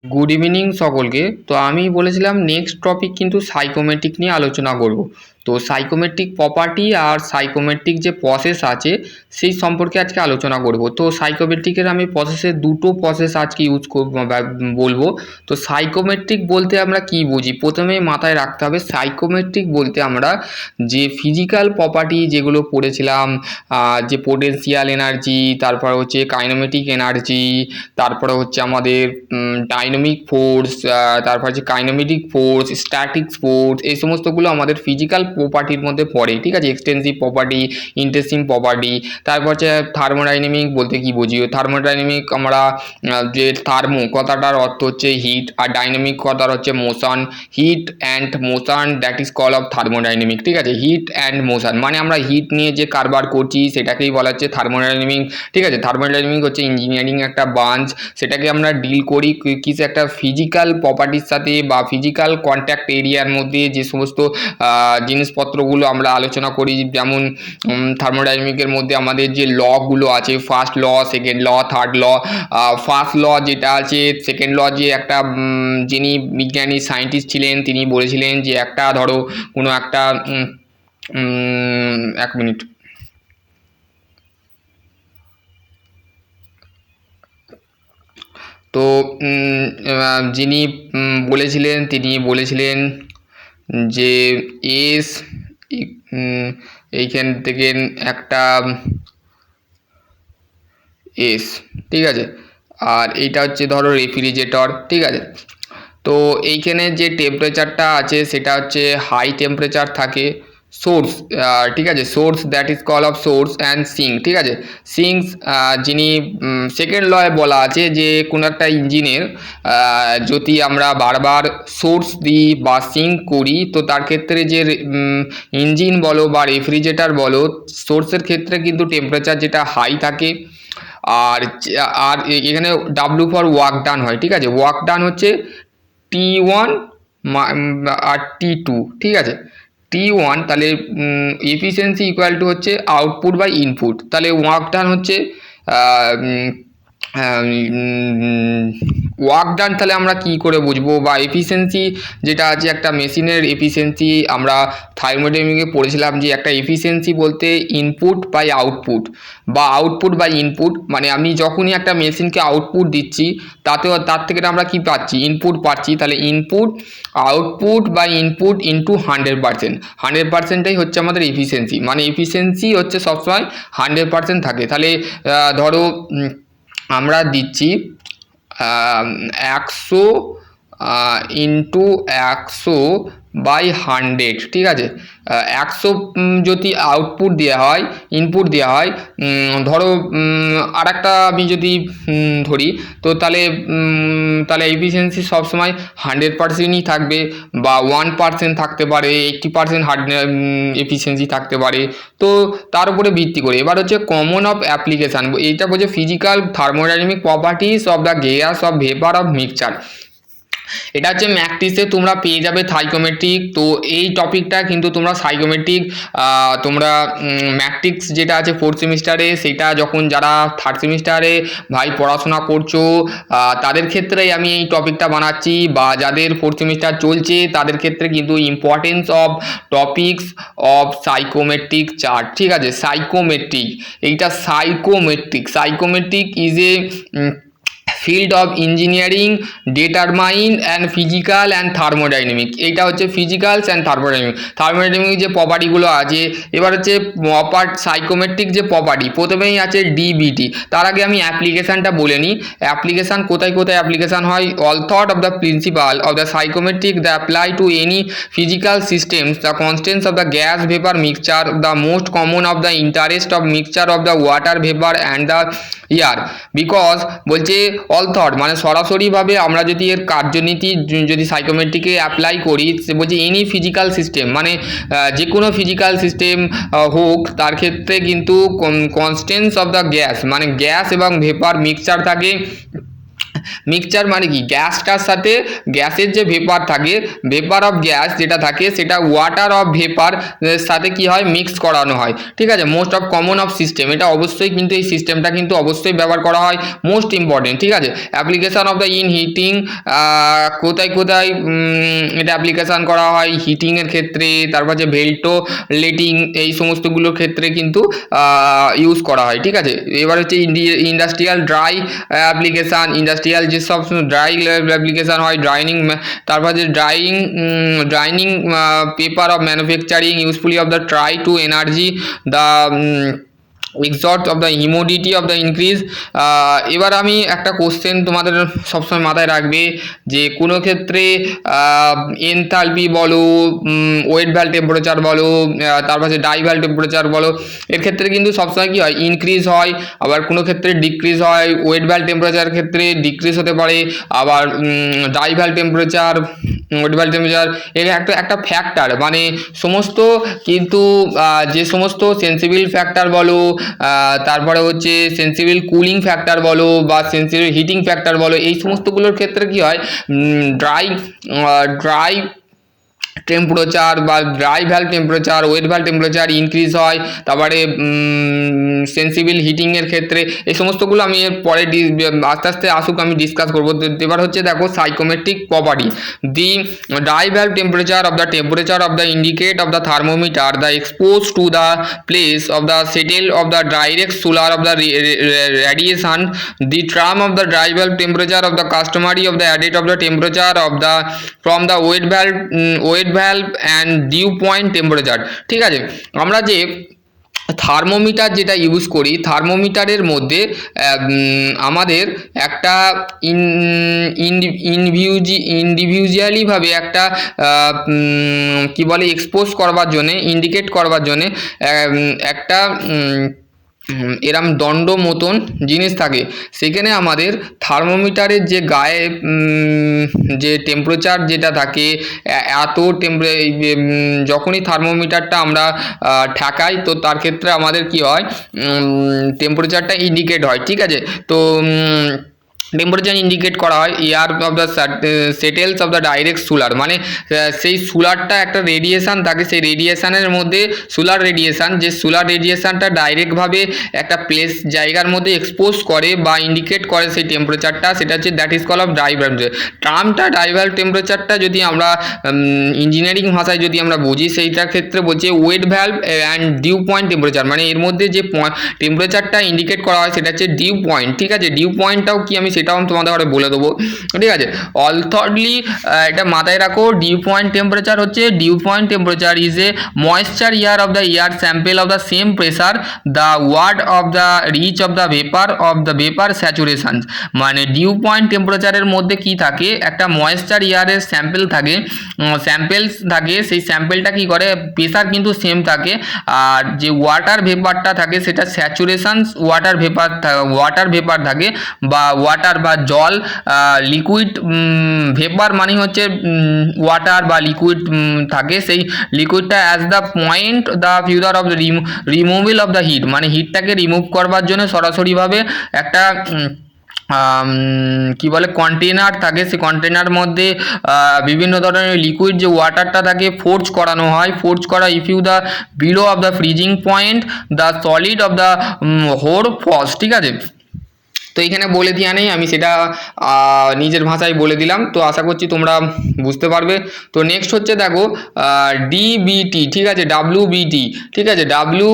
Good evening সকলকে। তো আমি বলেছিলাম নেক্সট টপিক কিন্তু সাইকোমেট্রিক নিয়ে আলোচনা করব। তো সাইকোমেট্রিক প্রপার্টি আর সাইকোমেট্রিক যে প্রসেস আছে সেই সম্পর্কে আজকে আলোচনা করব। তো সাইকোমেট্রিকের আমি প্রসেসের দুটো প্রসেস আজকে ইউজ করব বলবো। তো সাইকোমেট্রিক বলতে আমরা কি বুঝি, প্রথমেই মাথায় রাখতে হবে সাইকোমেট্রিক বলতে আমরা যে ফিজিক্যাল প্রপার্টি যেগুলো পড়েছিলাম, যে পোটেনশিয়াল এনার্জি, তারপর হচ্ছে কাইনেমেটিক এনার্জি, তারপরে হচ্ছে আমাদের ডাইনামিক ফোর্স, তারপর হচ্ছে কাইনেমেটিক ফোর্স, স্ট্যাটিক ফোর্স, এই সমস্তগুলো আমাদের ফিজিক্যাল প্রপার্টির মধ্যে পড়ে। ঠিক আছে, এক্সটেন্সিভ প্রপার্টি, ইন্টেন্সিভ প্রপার্টি। তারপর হচ্ছে থার্মোডাইনামিক বলতে কি বুঝি, থার্মোডাইনামিক আমরা যে থার্মো কথাটার অর্থ হচ্ছে হিট, আর ডাইনামিক কথার হচ্ছে motion. Heat and motion, that is call of thermodynamic. ঠিক আছে, হিট অ্যান্ড মোশন মানে আমরা হিট নিয়ে যে কারবার করছি সেটাকেই বলা হচ্ছে থার্মোডাইনামিক। ঠিক আছে, থার্মোডাইনামিক হচ্ছে ইঞ্জিনিয়ারিং একটা ব্রাঞ্চ, সেটাকে আমরা ডিল করি কিছু একটা ফিজিক্যাল প্রপার্টির সাথে বা ফিজিক্যাল কন্ট্যাক্ট এরিয়ার মধ্যে যে সমস্ত জিনিসপত্রগুলো আমরা আলোচনা করি। যেমন থার্মোডাইনামিকের মধ্যে আমাদের যে লগুলো আছে, first law, second law, third law. First law যেটা আছে, সেকেন্ড ল যে একটা যিনি বিজ্ঞানী সায়েন্টিস্ট ছিলেন তিনি বলেছিলেন যে একটা ধরো কোনো একটা এক মিনিট। তো যিনি তিনি বলেছিলেন যে এস এইখান থেকে একটা এস, ঠিক আছে, আর এইটা হচ্ছে ধরো রেফ্রিজারেটর। ঠিক আছে, তো এইখানে যে টেম্পারেচারটা আছে সেটা হচ্ছে হাই টেম্পারেচার থাকে, সোর্স। ঠিক আছে, source that is call of source and sink. ঠিক আছে, সিঙ্কস যিনি সেকেন্ড লয়ে বলা আছে যে কোনো একটা ইঞ্জিনের যদি আমরা বারবার সোর্স দিই বা সিঙ্ক করি তো তার ক্ষেত্রে যে ইঞ্জিন বলো বা রেফ্রিজারেটর বলো, সোর্সের ক্ষেত্রে কিন্তু টেম্পারেচার যেটা হাই থাকে। আর আর এখানে ডাব্লু ফর ওয়ার্ক ডান হয়। ঠিক আছে, ওয়ার্ক ডান হচ্ছে T1 আর T2। ঠিক আছে, T1 তাহলে এফিসিয়েন্সি ইকুয়াল টু হচ্ছে আউটপুট বাই ইনপুট, তাহলে ওয়ার্ক ডান হচ্ছে ওয়ার্ক ডান। তাহলে আমরা কি করে বুঝবো, বা এফিসিয়েন্সি যেটা আছে একটা মেশিনের এফিসিয়েন্সি, আমরা থার্মোডাইনামিকে পড়েছিলাম যে একটা এফিসিয়েন্সি বলতে ইনপুট বাই আউটপুট বা আউটপুট বাই ইনপুট, মানে আমি যখনই একটা মেশিনকে আউটপুট দিচ্ছি তার থেকে আমরা কি পাচ্ছি, ইনপুট পাচ্ছি। তাহলে input output by input into 100%, 100%টাই হচ্ছে আমাদের এফিসিয়েন্সি, মানে এফিসিয়েন্সি হচ্ছে সবসময় 100% থাকে। তাহলে ধরো আমরা দিচ্ছি 100 ইন্টু 100 বাই 100। ঠিক আছে, 100 যদি আউটপুট দেওয়া হয়, ইনপুট দেওয়া হয়, ধরো আর একটা আমি যদি ধরি, তো তাহলে এফিসিয়েন্সি সবসময় 100%ই থাকবে, বা 1% থাকতে পারে, 80% এফিসিয়েন্সি থাকতে পারে। তো তার উপরে ভিত্তি করে এবার হচ্ছে কমন অফ অ্যাপ্লিকেশান, এইটা বলছে physical thermodynamic properties of the gas off vapour of mixture. এটা হচ্ছে ম্যাকটিসে তোমরা পেয়ে যাবে সাইকোমেট্রিক। তো এই টপিকটা কিন্তু তোমরা সাইকোমেট্রিক তোমরা ম্যাট্রিক্স যেটা আছে ফোর্থ সেমিস্টারে, সেটা যখন যারা থার্ড সেমিস্টারে ভাই পড়াশোনা করছো তাদের ক্ষেত্রে আমি এই টপিকটা বানাচ্ছি, বা যাদের ফোর্থ সেমিস্টার চলছে তাদের ক্ষেত্রে কিন্তু importance of topics of psychometric chart. ঠিক আছে, সাইকোমেট্রিক, এইটা psychometric is a field of engineering determine and physical and thermodynamic. এইটা হচ্ছে ফিজিক্যালস অ্যান্ড থার্মোডাইনামিক যে প্রপার্টিগুলো আছে। এবার হচ্ছে সাইকোমেট্রিক যে প্রপার্টি, প্রথমেই আছে ডিবিটি। তার আগে আমি অ্যাপ্লিকেশানটা বলে নিই। অ্যাপ্লিকেশান কোথায় কোথায় অ্যাপ্লিকেশান হয়, all thought of the principal of the psychometric the apply to any physical systems, the constants of the gas vapour mixture, the most common of the interest of mixture of the water vapour and the year. Because বলছে all thought মানে সরাসরিভাবে আমরা যদি এর কার্যনীতি যদি সাইকোমেট্রিকে apply করি, সে বলছে any physical system মানে যে কোনো ফিজিক্যাল সিস্টেম হোক, তার ক্ষেত্রে কিন্তু কনস্ট্যান্টস অফ দ্য গ্যাস মানে গ্যাস এবং ভেপার মিক্সচার থাকে। মিক্সচার মানে কি, গ্যাসটার সাথে গ্যাসের যে ভেপার থাকে, ভেপার অফ গ্যাস যেটা থাকে সেটা ওয়াটার অফ ভেপার সাথে কি হয়, মিক্স করানো হয়। ঠিক আছে, most of common of system, এটা অবশ্যই কিন্তু এই সিস্টেমটা কিন্তু অবশ্যই ব্যবহার করা হয়, মোস্ট ইম্পর্টেন্ট। ঠিক আছে, application of the in heating, কোথায় কোথায় এটা অ্যাপ্লিকেশান করা হয়, হিটিংয়ের ক্ষেত্রে, তারপর যে ভেন্টিলেটিং এই সমস্তগুলোর ক্ষেত্রে কিন্তু ইউজ করা হয়। ঠিক আছে, এবার হচ্ছে ইন্ডাস্ট্রিয়াল ড্রাই অ্যাপ্লিকেশান, ইন্ডাস্ট্রিয়াল যেসব ড্রাই অ্যাপ্লিকেশান হয়, তারপর যে drying paper of manufacturing usefully of the try to energy the extent of the humidity of the increase. এবার আমি একটা কোশ্চেন তোমাদের সবসময় মাথায় রাখবে যে কোনো ক্ষেত্রে এনথালপি বলো, ওয়েট ভ্যাল টেম্পারেচার বলো, তারপর হচ্ছে ডাই ভ্যাল টেম্পারেচার বলো, এর ক্ষেত্রে কিন্তু সবসময় কী হয়, ইনক্রিজ হয়, আবার কোনো ক্ষেত্রে ডিক্রিজ হয়। ওয়েট ভ্যাল টেম্পারেচার ক্ষেত্রে ডিক্রিজ হতে পারে, আবার ডাই ভ্যাল টেম্পারেচার, ওয়েট ভ্যাল টেম্পারেচার এর একটা ফ্যাক্টর, মানে সমস্ত কিন্তু যে সমস্ত সেন্সিবল ফ্যাক্টর বলো, তারপরে হচ্ছে সেন্সিবল কুলিং ফ্যাক্টর বলো বা সেন্সিবল হিটিং ফ্যাক্টর বলো, এই সমস্তগুলোর ক্ষেত্রে কি হয়, ড্রাই টেম্পারেচার বা ড্রাই ভ্যাল টেম্পারেচার, ওয়েট ভ্যাল টেম্পারেচার ইনক্রিজ হয়। তারপরে সেন্সিবল হিটিংয়ের ক্ষেত্রে এই সমস্তগুলো আমি এর পরে আস্তে আস্তে আসুক আমি ডিসকাস করবো। এবার হচ্ছে দেখো psychometric property, the dry val temperature of the temperature of the indicate of the thermometer the expose to the place of the settle of the direct solar of the radiation, the term of the dry valve temperature of the customary of the added of the temperature of the from the weight valve and dew point temperature। ঠিক আছে, আমরা যে thermometer যেটা use করি, থার্মোমিটারের মধ্যে আমাদের একটা ইন্ডিভিজুয়ালিভাবে একটা কি বলে এক্সপোজ করবার জন্যে, ইন্ডিকেট করবার জন্যে একটা এরম দণ্ড মতন জিনিস থাকে, সেখানে আমাদের থার্মোমিটারের যে গায়ে যে টেম্পারেচার যেটা থাকে এত যখনই থার্মোমিটারটা আমরা ঠেকাই তো তার ক্ষেত্রে আমাদের কি হয়, টেম্পারেচারটা ইন্ডিকেট হয়। ঠিক আছে, তো টেম্পারেচার ইন্ডিকেট করা হয় air of the settles of the direct solar, মানে সেই সোলারটা একটা রেডিয়েশান থাকে, সেই রেডিয়েশানের মধ্যে সোলার রেডিয়েশান, যে সোলার রেডিয়েশানটা ডাইরেক্টভাবে একটা প্লেস জায়গার মধ্যে এক্সপোজ করে বা ইন্ডিকেট করে সেই টেম্পারেচারটা, সেটা হচ্ছে that is call of dry ভ্যালভ। টার্মটা ড্রাই ভ্যালভ টেম্পারেচারটা যদি আমরা ইঞ্জিনিয়ারিং ভাষায় যদি আমরা বুঝি, সেইটার ক্ষেত্রে বলছে ওয়েট ভ্যালভ অ্যান্ড ডিউ পয়েন্ট টেম্পারেচার, মানে এর মধ্যে যে টেম্পারেচারটা ইন্ডিকেট করা হয় সেটা হচ্ছে ডিউ পয়েন্ট। ঠিক আছে, ডিউ পয়েন্টটাও কি আমি সেটাও তোমাদের ঘরে বলে দেবো। ঠিক আছে, অলথডলি এটা মাথায় রাখো, ডিউ পয়েন্ট টেম্পারেচার হচ্ছে, dew point temperature is a moisture air of the air sample of the same pressure the word of the reach of the vapour saturation. মানে ডিউ পয়েন্ট টেম্পারেচারের মধ্যে কি থাকে, একটা ময়েশ্চার ইয়ারের স্যাম্পেল থাকে, samples থাকে, সেই স্যাম্পেলটা কি করে, প্রেসার কিন্তু সেম থাকে, আর যে ওয়াটার ভেপারটা থাকে সেটা স্যাচুরেশন ওয়াটার ভেপার থাকে, বা ওয়াটার বা জল, লিকুইড ভেপার মানে হচ্ছে ওয়াটার বা লিকুইড থাকে, সেই লিকুইডটা as the point the future of the removal of the heat, মানে হিটটাকে রিমুভ করবার জন্য সরাসরিভাবে একটা কি বলে কন্টেনার থাকে, সেই কন্টেনার মধ্যে বিভিন্ন ধরনের লিকুইড যে ওয়াটারটা থাকে ফোর্স করানো হয়, ফোর্স করা if you the below of the freezing point the solid of the hoar frost. ঠিক আছে, তো এখানে বলে দেওয়া নেই, আমি সেটা নিজের ভাষায় বলে দিলাম, তো আশা করছি তোমরা বুঝতে পারবে। তো নেক্সট হচ্ছে দেখো ডিবিটি। ঠিক আছে, ডাব্লিউবিটি। ঠিক আছে, ডাব্লিউ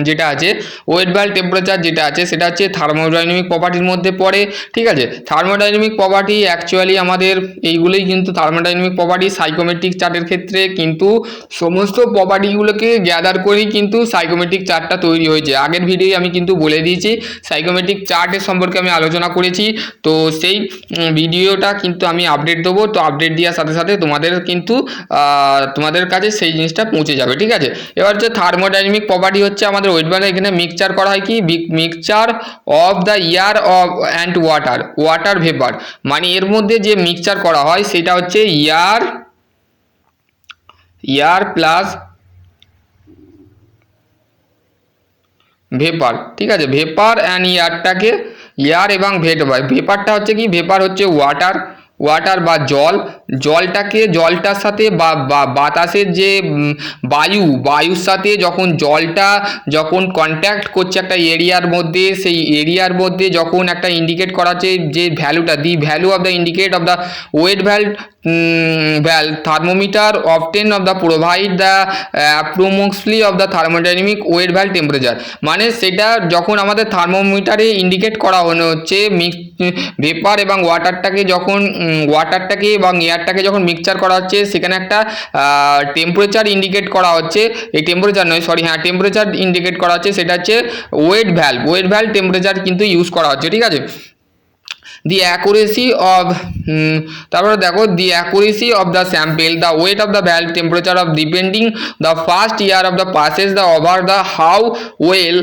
যেটা আছে ওয়েট ভ্যালভ টেম্পারেচার যেটা আছে সেটা হচ্ছে থার্মোডাইনামিক প্রপার্টির মধ্যে পড়ে। ঠিক আছে, থার্মোডাইনামিক প্রপার্টি অ্যাকচুয়ালি আমাদের এইগুলোই কিন্তু থার্মোডাইনামিক প্রপার্টি সাইকোমেট্রিক চার্টের ক্ষেত্রে কিন্তু সমস্ত প্রপার্টিগুলোকে গ্যাদার করেই কিন্তু সাইকোমেট্রিক চার্টটা তৈরি হয়েছে। আগের ভিডিওয়ে আমি কিন্তু বলে দিয়েছি সাইকোমেট্রিক চার্টের সম্পর্কে আমি আলোচনা করেছি, তো সেই ভিডিওটা কিন্তু আমি আপডেট দেবো, তো আপডেট দেওয়ার সাথে সাথে তোমাদের কিন্তু তোমাদের কাছে সেই জিনিসটা পৌঁছে যাবে। ঠিক আছে, এবার হচ্ছে থার্মোডাইনামিক প্রপার্টি হচ্ছে আমাদের ওয়েট ভ্যালভ, এখানে মিক্সচার করা হয় কি, mixture of the air of and water vapour, মানে এর মধ্যে যে মিক্সচার করা হয় সেটা হচ্ছে এয়ার প্লাস ভেপার। ঠিক আছে, ভেপার অ্যান্ড এয়ার এবং ভেপারটা হচ্ছে কি, ভেপার হচ্ছে ওয়াটার বা জলটার সাথে বা বাতাসের যে বায়ুর সাথে যখন জলটা যখন কন্ট্যাক্ট করছে একটা এরিয়ার মধ্যে, সেই এরিয়ার মধ্যে যখন একটা ইন্ডিকেট করা হচ্ছে যে ভ্যালুটা, the value of the indicate of the wet thermometer often of the provide the approximately of the thermodynamic weight valve temperature, মানে সেটা যখন আমাদের থার্মোমিটারে ইন্ডিকেট করা হচ্ছে ভেপার এবং ওয়াটারটাকে এবং এয়ারটাকে যখন মিক্সচার করা হচ্ছে, সেখানে একটা টেম্পারেচার ইন্ডিকেট করা হচ্ছে, এই টেম্পারেচার নয় সরি হ্যাঁ টেম্পারেচার ইন্ডিকেট করা হচ্ছে, সেটা হচ্ছে ওয়েট ভ্যালভ টেম্পারেচার কিন্তু ইউজ করা হচ্ছে, ঠিক আছে। the accuracy of তারপরে দেখো the accuracy of the sample, the weight of the valve temperature of depending the first year of the passes the over the how well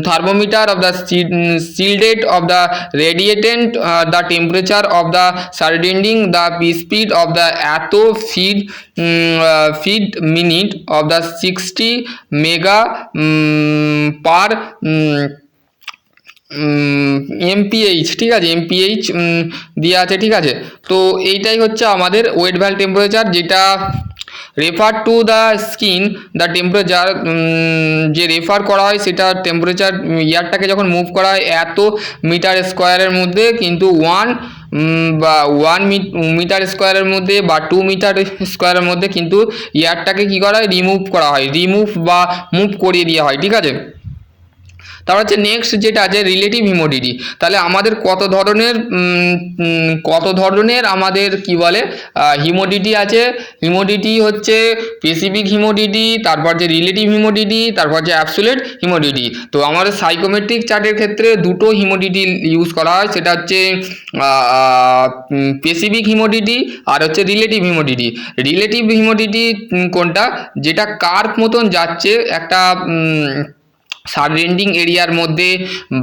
thermometer of the shielded of the radiatant, the temperature of the surrounding, the speed of the atho feed minute of the 60 mega per MPH, ঠিক আছে, MPH দেওয়া আছে, ঠিক আছে। তো এইটাই হচ্ছে আমাদের ওয়েট ভ্যালভ টেম্পারেচার, যেটা refer to the skin the temperature, যে রেফার করা হয় সেটা টেম্পারেচার এয়ারটাকে যখন মুভ করা হয় এত মিটার স্কোয়ারের মধ্যে, কিন্তু ওয়ান মিটার স্কোয়ারের মধ্যে বা 2 মিটার স্কোয়ারের মধ্যে কিন্তু এয়ারটাকে কী করা হয়, রিমুভ বা মুভ করিয়ে দেওয়া হয়, ঠিক আছে। তারপর হচ্ছে নেক্সট যেটা আছে রিলেটিভ হিউমিডিটি। তাহলে আমাদের কত ধরনের আমাদের কি বলে হিউমিডিটি আছে। হিউমিডিটি হচ্ছে স্পেসিফিক হিউমিডিটি, তারপর যে রিলেটিভ হিউমিডিটি, তারপর যে অ্যাবসোলিউট হিউমিডিটি। তো আমাদের সাইকোমেট্রিক চার্টের ক্ষেত্রে দুটো হিউমিডিটি ইউজ করা হয়, সেটা হচ্ছে স্পেসিফিক হিউমিডিটি আর হচ্ছে রিলেটিভ হিউমিডিটি। রিলেটিভ হিউমিডিটি কোনটা, যেটা কার্ভ মতন যাচ্ছে একটা সারাউন্ডিং এরিয়ার মধ্যে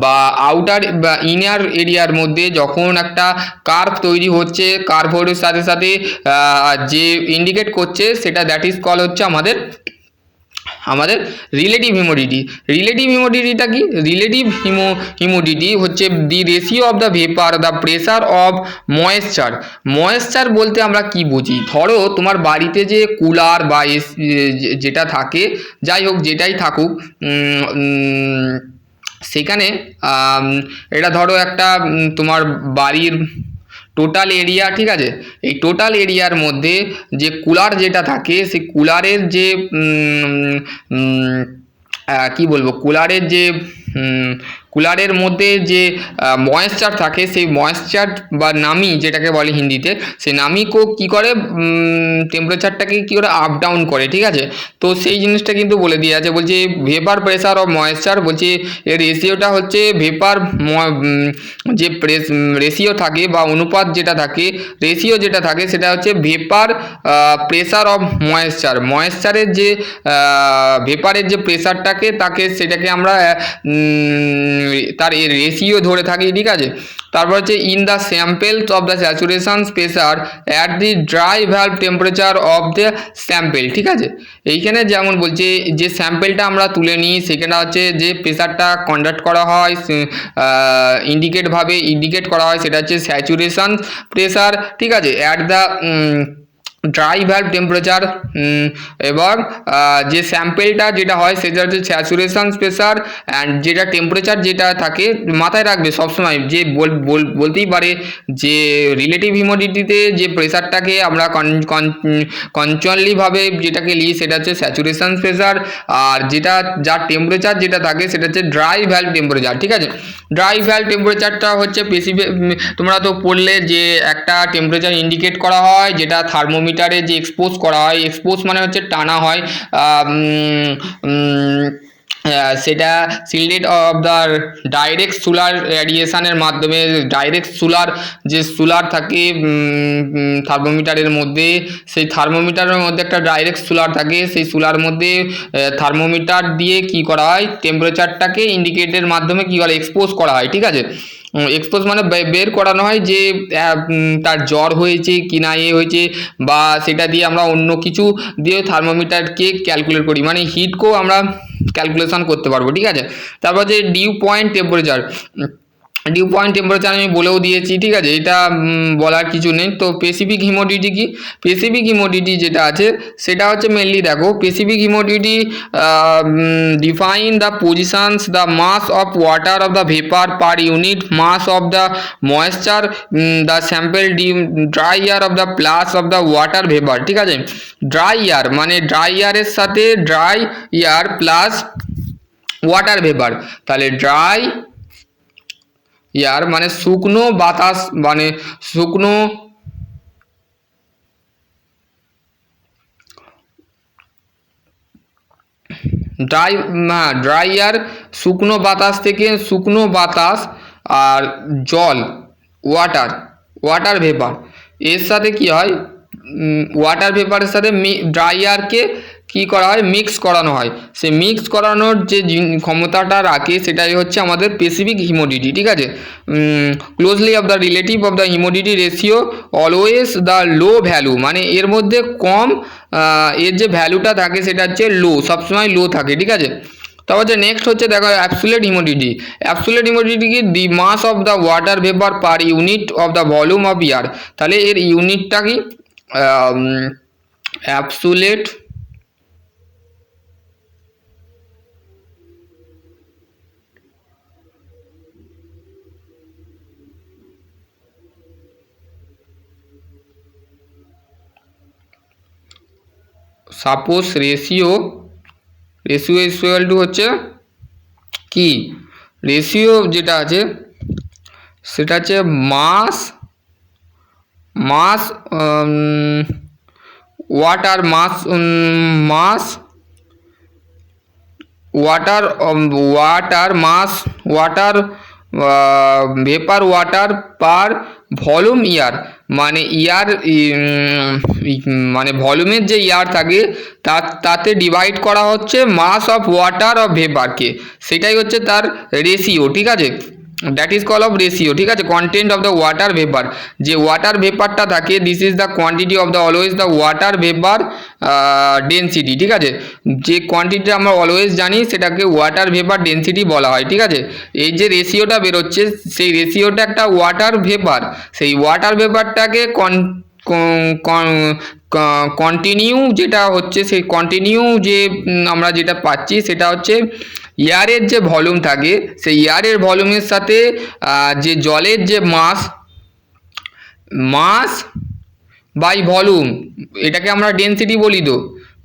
বা আউটার বা ইনার এরিয়ার মধ্যে, যখন একটা কার্ভ তৈরি হচ্ছে, কার্ভের সাথে সাথে যে ইন্ডিকেট করছে সেটা দ্যাট ইজ কল হচ্ছে আমাদের রিলেটিভ হিউমিডিটি। রিলেটিভ হিউমিডিটিটা কি, রিলেটিভ হিউমিডিটি হচ্ছে the ratio of the vapour the pressure of moisture বলতে আমরা কি বুঝি, ধরো তোমার বাড়িতে যে কুলার বা যেটা থাকে, যাই হোক যেটাই থাকুক, সেখানে এটা ধরো একটা তোমার বাড়ির টোটাল এরিয়া, ঠিক আছে, এই টোটাল এরিয়ার মধ্যে যে কুলার যেটা থাকে, সেই কুলারের যে কি বলবো, কুলারের মধ্যে যে ময়েশ্চার থাকে, সেই ময়েশ্চার বা নামি যেটাকে বলে হিন্দিতে, সেই নামিকো কী করে টেম্পারেচারটাকে কী করে আপ ডাউন করে, ঠিক আছে। তো সেই জিনিসটা কিন্তু বলে দিয়ে আছে, বলছে ভেপার প্রেসার অফ ময়েশ্চার, বলছে এর রেশিওটা হচ্ছে ভেপার যে রেশিও থাকে বা অনুপাত যেটা থাকে, রেশিও যেটা থাকে সেটা হচ্ছে ভেপার প্রেসার অফ ময়েশ্চারের যে ভেপারের যে প্রেসারটাকে সেটাকে আমরা তার রেশিও ধরে থাকি, ঠিক আছে। তারপর হচ্ছে in the samples of the saturation pressure at the dry valve temperature of the sample, ঠিক আছে। এইখানে যেমন বলছে যে স্যাম্পেলটা আমরা তুলে নিই, সেখানে হচ্ছে যে প্রেসারটা কন্ডাক্ট করা হয়, ইন্ডিকেট করা হয়, সেটা হচ্ছে স্যাচুরেশন প্রেসার, ঠিক আছে, at the dry valve temperature. এবং যে স্যাম্পেলটা যেটা হয় সেটা হচ্ছে স্যাচুরেশন প্রেসার, অ্যান্ড যেটা টেম্পারেচার যেটা থাকে, মাথায় রাখবে সবসময়, যে বলতেই পারে যে রিলেটিভ হিউমিডিটিতে যে প্রেসারটাকে আমরা কনস্ট্যান্টলিভাবে যেটাকে নিই সেটা হচ্ছে স্যাচুরেশন প্রেসার, আর যার টেম্পারেচার যেটা থাকে সেটা হচ্ছে ড্রাই ভ্যালভ টেম্পারেচার, ঠিক আছে। ড্রাই ভ্যালভ টেম্পারেচারটা হচ্ছে তোমরা তো পড়লে যে একটা টেম্পারেচার ইন্ডিকেট করা হয়, যেটা থার্মোমিটারে যে এক্সপোজ করা হয়, এক্সপোজ মানে হচ্ছে টানা হয়, সেটা shielded of the direct solar রেডিয়েশনের মাধ্যমে, ডাইরেক্ট সোলার থাকে থার্মোমিটারের মধ্যে, সেই থার্মোমিটারের মধ্যে একটা ডাইরেক্ট সোলার থাকে, সেই সোলার মধ্যে থার্মোমিটার দিয়ে কি করা হয়, টেম্পারেচারটাকে ইন্ডিকেটের মাধ্যমে কি বলে এক্সপোজ করা হয়, ঠিক আছে। এক্সপোজ মানে বের করানো হয় যে তার জ্বর হয়েছে কি না হয়েছে, বা সেটা দিয়ে আমরা অন্য কিছু দিয়ে থার্মোমিটারকে ক্যালকুলেট করি, মানে হিটকেও আমরা ক্যালকুলেশন করতে পারবো, ঠিক আছে। তারপর যে dew point temperature, dew point temperature আমি বলেও দিয়েছি, ঠিক আছে, এটা বলার কিছু নেই। তো স্পেসিফিক হিউমিডিটি কি? স্পেসিফিক হিউমিডিটি যেটা আছে সেটা হচ্ছে মেনলি দেখো, specific humidity define the positions the mass of water of the vapour per unit mass of the moisture the sample dry air of the plus of the water vapour, ঠিক আছে। Dry air মানে dry এয়ারের সাথে dry air plus water vapour, তাহলে dry air মানে শুকনো বাতাস, মানে শুকনো ড্রাই এয়ার শুকনো বাতাস থেকে শুকনো বাতাস আর জল ওয়াটার ভেপার এর সাথে কি হয়, ওয়াটার ভেপারের সাথে ড্রাই এয়ারকে কী করা হয়, মিক্স করানো হয়। সে মিক্স করানোর যে ক্ষমতাটা রাখে সেটাই হচ্ছে আমাদের স্পেসিফিক হিউমিডিটি, ঠিক আছে। Closely of the relative of the humidity ratio always the low value, মানে এর মধ্যে কম এর যে ভ্যালুটা থাকে সেটা হচ্ছে লো, সবসময় লো থাকে, ঠিক আছে। তারপর যে নেক্সট হচ্ছে দেখো অ্যাবসোলিউট হিউমিডিটি। অ্যাবসোলিউট হিউমিডিটি কি? The mass of the water vapour per unit of the volume of air. তাহলে এর ইউনিটটা কি? Absolute suppose ratio equal to হচ্ছে কি, রেশিও যেটা আছে সেটা হচ্ছে mass water water vapour water per volume air, মানে ইয়ার মানে ভলিউমের যে ইয়ার থাকে তাতে ডিভাইড করা হচ্ছে মাস অফ ওয়াটার অফ ভেপারকে, সেটাই হচ্ছে তার রেশিও, ঠিক আছে। That is call of ratio, ঠিক আছে। Content of the water vapour, যে ওয়াটার ভেপারটা থাকে this is the quantity of the always the water vapour density, ঠিক আছে। যে কোয়ান্টিটিটা আমরা অলওয়েজ জানি সেটাকে ওয়াটার ভেপার ডেনসিটি বলা হয়, ঠিক আছে। এই যে রেশিওটা বেরোচ্ছে সেই রেশিওটা একটা ওয়াটার ভেপার, সেই ওয়াটার ভেপারটাকে কন্টিনিউ যেটা হচ্ছে সেই কন্টিনিউ যে আমরা যেটা পাচ্ছি সেটা হচ্ছে এয়ারের যে ভলিউম থাকে সেই এয়ারের ভলিউমের সাথে যে জলের যে মাস বাই ভলিউম, এটাকে আমরা ডেনসিটি বলি।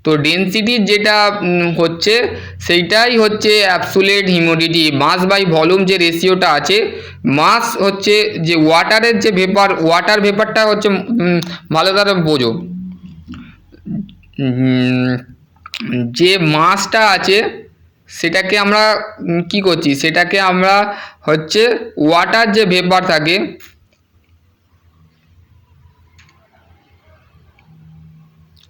তো ডেনসিটির যেটা হচ্ছে সেইটাই হচ্ছে absolute humidity. Mass by volume যে রেশিওটা আছে, মাস হচ্ছে যে ওয়াটারের যে ওয়াটার ভেপারটা হচ্ছে ভালো করে বোঝো, যে মাসটা আছে সেটাকে আমরা কি করছি, সেটাকে আমরা হচ্ছে ওয়াটার যে ভেপার থাকে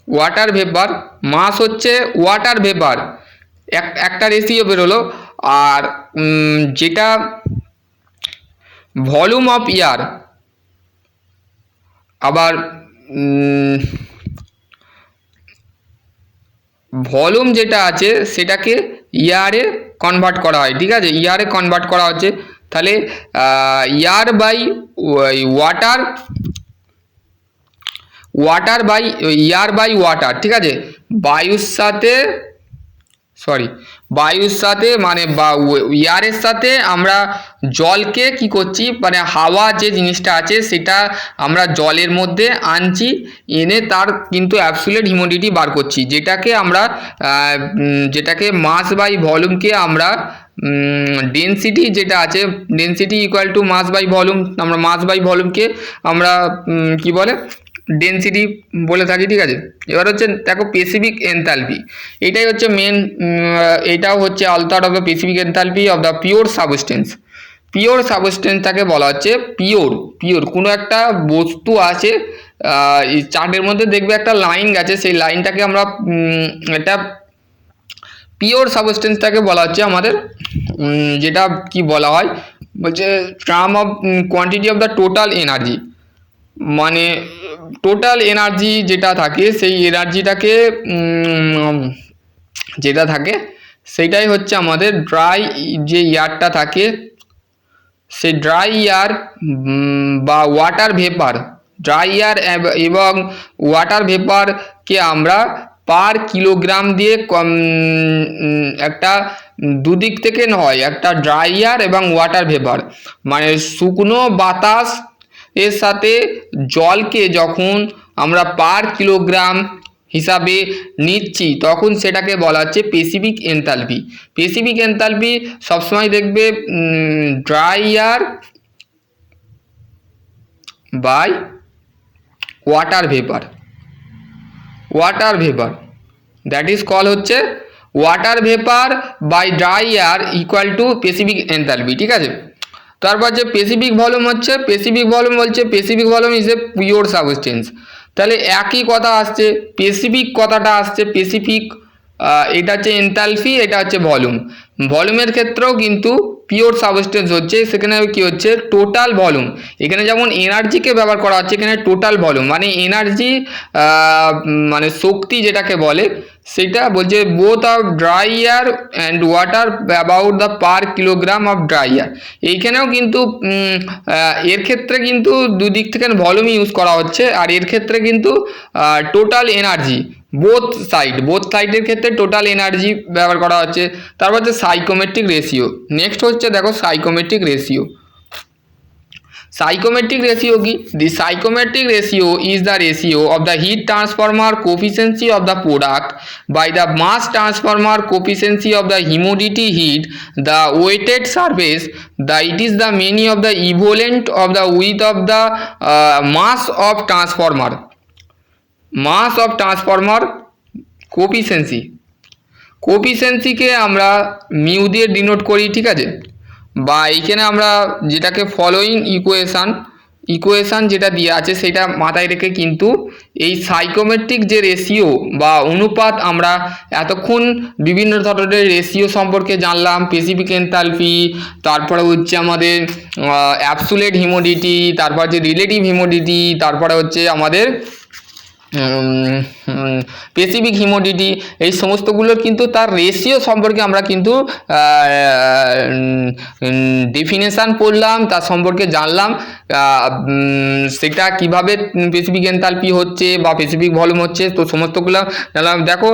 ওয়াটার ভেপার, মাস হচ্ছে ওয়াটার ভেপার, একটা রেশিও বেরোলো। আর যেটা ভলিউম অফ এয়ার, আবার ভলিউম যেটা আছে সেটাকে ইয়ারে কনভার্ট করা হয়, ঠিক আছে। ইয়ারে কনভার্ট করা হচ্ছে, তাহলে air by water by air by water, ঠিক আছে। বায়ুর সাথে মানে এয়ারের সাথে আমরা জলকে কি করছি, মানে হাওয়া যে জিনিসটা আছে সেটা আমরা জলের মধ্যে আনছি, এনে তার কিন্তু অ্যাবসোলিউট হিউমিডিটি বার করছি, যেটাকে মাস বাই ভলিউমকে আমরা ডেনসিটি যেটা আছে, density equal to mass by volume, আমরা মাস বাই ভলিউমকে আমরা কি বলে ডেনসিটি বলে থাকি, ঠিক আছে। এবার হচ্ছে দেখো স্পেসিফিক এনথালপি, এটাই হচ্ছে মেন, এটাও হচ্ছে alter of the specific enthalpy of the pure সাবস্টেন্সটাকে বলা হচ্ছে পিওর কোনো একটা বস্তু আছে, এই চার্টের মধ্যে দেখবে একটা লাইন গেছে, সেই লাইনটাকে আমরা এটা পিওর সাবস্টেন্সটাকে বলা হচ্ছে আমাদের, যেটা কি বলা হয় বলছে term of quantity of the total energy, মানে টোটাল এনার্জি যেটা থাকে সেই এনার্জিটাকে যেটা থাকে সেইটাই হচ্ছে আমাদের ড্রাই যে এয়ারটা থাকে সেই ড্রাই এয়ার বা ওয়াটার ভেপার, ড্রাই এয়ার এবং ওয়াটার ভেপারকে আমরা পার কিলোগ্রাম দিয়ে একটা দুদিক থেকে নয়, একটা ড্রাই এয়ার এবং ওয়াটার ভেপার মানে শুকনো বাতাস এর সাথে জলকে যখন আমরা পার কিলোগ্রাম হিসাবে নিচ্ছি তখন সেটাকে বলা হচ্ছে স্পেসিফিক এনথালপি। স্পেসিফিক এনথালপি সবসময় দেখবে dry air by water vapour, water vapour that is call হচ্ছে water vapour by dry air equal to specific enthalpy. ঠিক আছে, তারপর যে স্পেসিফিক ভলিউম হচ্ছে, স্পেসিফিক ভলিউম বলছে specific volume is a pure substance. তাহলে একই কথা আসছে, স্পেসিফিক কথাটা আসছে স্পেসিফিক, এটা হচ্ছে এনথালপি, এটা হচ্ছে ভলিউম। ভলিউমের ক্ষেত্রেও কিন্তু পিওর সাবস্টেন্স হচ্ছে, সেখানে কি হচ্ছে টোটাল ভলিউম। এখানে যেমন এনার্জিকে ব্যবহার করা হচ্ছে, এখানে টোটাল ভলিউম মানে এনার্জি মানে শক্তি যেটাকে বলে সেটা বলছে both of dry air and water about the per kilogram of dry air. এইখানেও কিন্তু এর ক্ষেত্রে কিন্তু দুদিক থেকে ভলিউম ইউজ করা হচ্ছে, আর এর ক্ষেত্রে কিন্তু টোটাল এনার্জি বোথ সাইডের ক্ষেত্রে টোটাল এনার্জি ব্যবহার করা হচ্ছে। তারপর হচ্ছে সাইকোমেট্রিক রেশিও। নেক্সট হচ্ছে দেখো সাইকোমেট্রিক রেশিও। Psychometric ratio কি? The psychometric ratio is the ratio of the heat transfer coefficient of the product by the mass transfer coefficient of the humidity heat, the weighted surface, it is the mean of the equivalent of the width of the mass of transformer, কোফিসিয়েন্সিকে আমরা mu দিয়ে denote করি। ঠিক আছে, বা এইখানে আমরা যেটাকে following equation যেটা দিয়ে আছে সেটা মাথায় রেখে কিন্তু এই সাইকোমেট্রিক যে রেশিও বা অনুপাত, আমরা এতক্ষণ বিভিন্ন ধরনের রেশিও সম্পর্কে জানলাম, স্পেসিফিক এনথালপি, তারপরে হচ্ছে আমাদের অ্যাবসোলিউট হিউমিডিটি, তারপর হচ্ছে রিলেটিভ হিউমিডিটি, তারপরে হচ্ছে আমাদের স্পেসিফিক হিউমিডিটি, এই সমস্তগুলোর কিন্তু তার রেশিও সম্পর্কে আমরা কিন্তু ডেফিনেশান পড়লাম, তার সম্পর্কে জানলাম, সেটা কিভাবে স্পেসিফিক এনথালপি হচ্ছে বা স্পেসিফিক ভলিউম হচ্ছে, তো সমস্তগুলো জানলাম। দেখো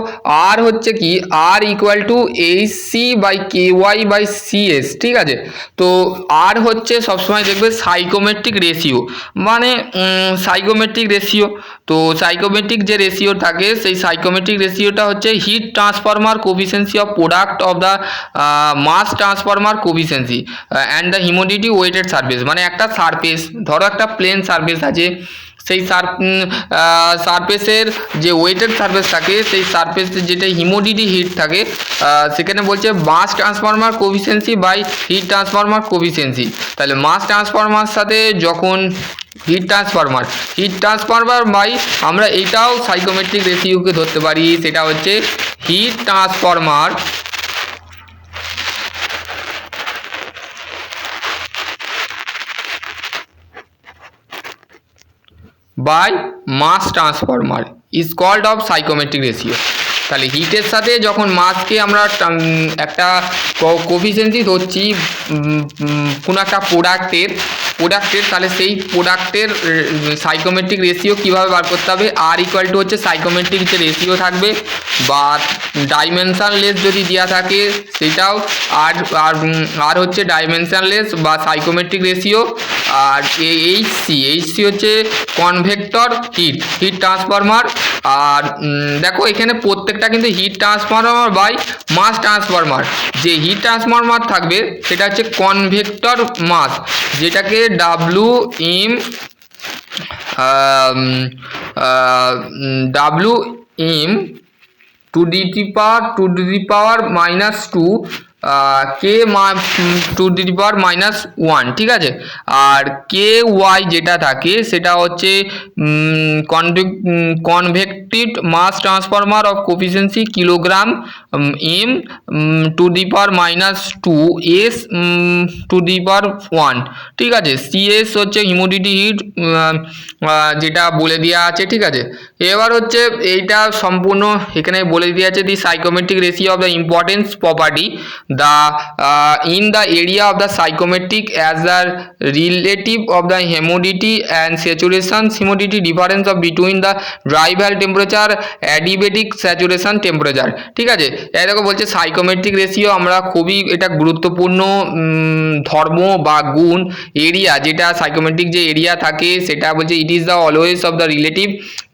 আর হচ্ছে কি, R equal to HC by K Y by CS. ঠিক আছে, তো আর হচ্ছে সবসময় দেখবে সাইকোমেট্রিক রেশিও, মানে সাইকোমেট্রিক রেশিও। তো সাইকোমেট্রিক যে রেশিও থাকে সেই সাইকোমেট্রিক রেশিওটা হচ্ছে heat transfer coefficiency of product of the mass transfer coefficiency and the humidity wetted surface. মানে একটা সারফেস, ধরো একটা প্লেন সারফেস আছে, সেই সারফেসের যে ওয়েটেড সারফেস থাকে, সেই সারফেসের যেটা হিউমিডিটি হিট থাকে, সেখানে বলছে mass transfer coefficiency by heat transfer coefficiency. তাহলে মাস ট্রান্সফার সাথে যখন হিট ট্রান্সফার বাই আমরা এটাও সাইকোমেট্রিক রেশিওকে ধরতে পারি, সেটা হচ্ছে heat transfer by mass transfer is called of psychometric ratio. তাহলে হিটের সাথে যখন মাসকে আমরা একটা কোফিসিয়েন্সি ধরছি কোনো একটা প্রোডাক্টের, তাহলে সেই প্রোডাক্টের সাইকোমেট্রিক রেশিও কীভাবে বার করতে হবে, আর ইকুয়াল টু হচ্ছে সাইকোমেট্রিক যে রেশিও থাকবে বা ডাইমেনশনলেস যদি দেওয়া থাকে সেটাও, আর হচ্ছে ডাইমেনশনলেস বা সাইকোমেট্রিক রেশিও, আর এইচসি হচ্ছে কনভেক্টর হিট ট্রান্সফরমার। আর দেখো এখানে প্রত্যেকটা কিন্তু heat transformer by mass transformer. যে হিট ট্রান্সফরমার থাকবে সেটা হচ্ছে কনভেক্টর মাস, যেটাকে WM to the power -2 K to the power -1। ঠিক আছে, আর কে ওয়াই যেটা থাকে সেটা হচ্ছে convective mass transformer of coefficiency kilogram M to the power -2 S to the power 1। ঠিক আছে, সিএস হচ্ছে হিউমিডিটি হিট যেটা বলে দেওয়া আছে। ঠিক আছে, এবার হচ্ছে এইটা সম্পূর্ণ এখানে বলে দেওয়া আছে the psychrometric ratio of the importance property the in the area of the psychometric as the relative of the humidity and saturation humidity difference of between the dry valve temperature adiabatic saturation temperature। ঠিক আছে, এই দেখো বলছে psychometric ratio আমরা খুবই এটা গুরুত্বপূর্ণ ধর্ম বা গুণ। এরিয়া যেটা সাইকোমেট্রিক যে এরিয়া থাকে সেটা বলছে it is the always of the relative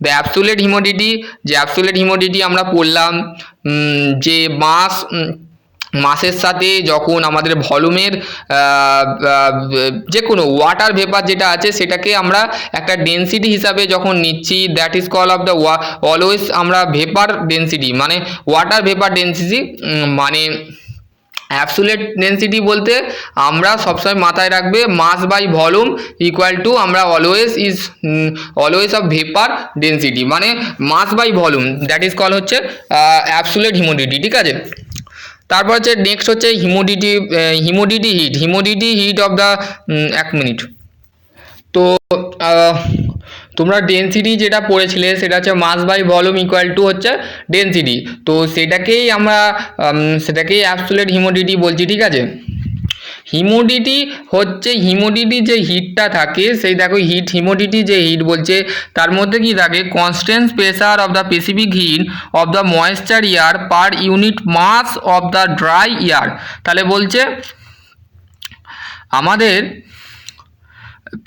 the absolute humidity, যে অ্যাবসোলিউট হিউমিডিটি আমরা পড়লাম যে মাসের সাথে যখন আমাদের ভলিউমের যে কোনো ওয়াটার ভেপার যেটা আছে সেটাকে আমরা একটা ডেনসিটি হিসাবে যখন নিচ্ছি, that is call of the always আমরা ভেপার ডেনসিটি মানে ওয়াটার ভেপার ডেনসিটি মানে অ্যাবসোলিউট ডেনসিটি বলতে আমরা সবসময় মাথায় রাখবে mass by volume equal to আমরা অলওয়েজ অফ ভেপার ডেনসিটি মানে mass by volume, that is call হচ্ছে অ্যাবসোলিউট হিউমিডিটি। ঠিক আছে, তারপর হচ্ছে নেক্সট হচ্ছে humidity heat of the 1 minute. তো তোমরা ডেনসিটি যেটা পড়েছিলে সেটা হচ্ছে mass by volume equal to হচ্ছে ডেনসিটি, তো সেটাকেই অ্যাবসোলিউট হিউমিডিটি বলছি। ঠিক আছে, হিউমিডিটি হচ্ছে হিউমিডিটি যে হিটটা থাকে সেই দেখো হিউমিডিটি যে হিট বলছে তার মধ্যে কি থাকে constant pressure of the specific heat of the moisture air per unit mass of the dry air. তাহলে বলছে আমাদের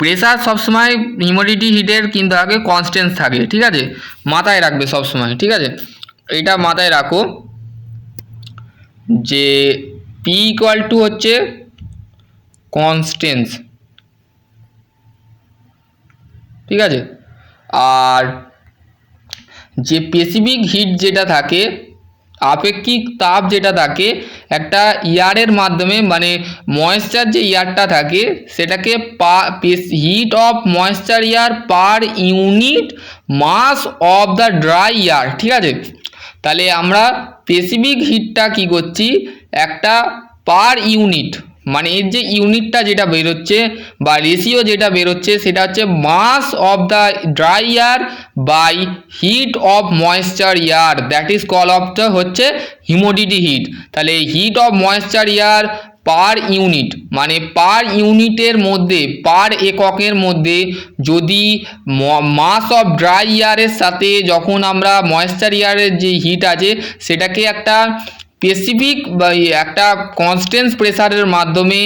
প্রেসার সবসময় হিউমিডিটি হিটের কিন্তু আগে কনস্ট্যান্ট থাকে। ঠিক আছে, মাথায় রাখবে সবসময়। ঠিক আছে, এটা মাথায় রাখো যে পি ইকুয়াল টু হচ্ছে কনস্ট্যান্ট। ঠিক আছে, আর যে স্পেসিফিক হিট যেটা থাকে আপেক্ষিক তাপ যেটা থাকে একটা ইয়ারের মাধ্যমে মানে ময়েশ্চার যে ইয়ারটা থাকে সেটাকে heat of moisture air per unit mass of the dry air. ঠিক আছে, তাহলে আমরা স্পেসিফিক হিটটা কি করছি একটা পার ইউনিট মানে এর যে ইউনিটটা যেটা বেরোচ্ছে বা রেশিও যেটা বেরোচ্ছে সেটা হচ্ছে mass of the dry air by heat of moisture air, that is call of the হচ্ছে হিউমিডিটি হিট। তাহলে heat of moisture air per unit মানে পার ইউনিটের মধ্যে পার এককের মধ্যে যদি মাস অফ ড্রাই এয়ারের সাথে যখন আমরা ময়েশ্চার এয়ারের যে হিট আছে সেটাকে একটা স্পেসিফিক বা একটা কনস্ট্যান্ট প্রেসারের মাধ্যমে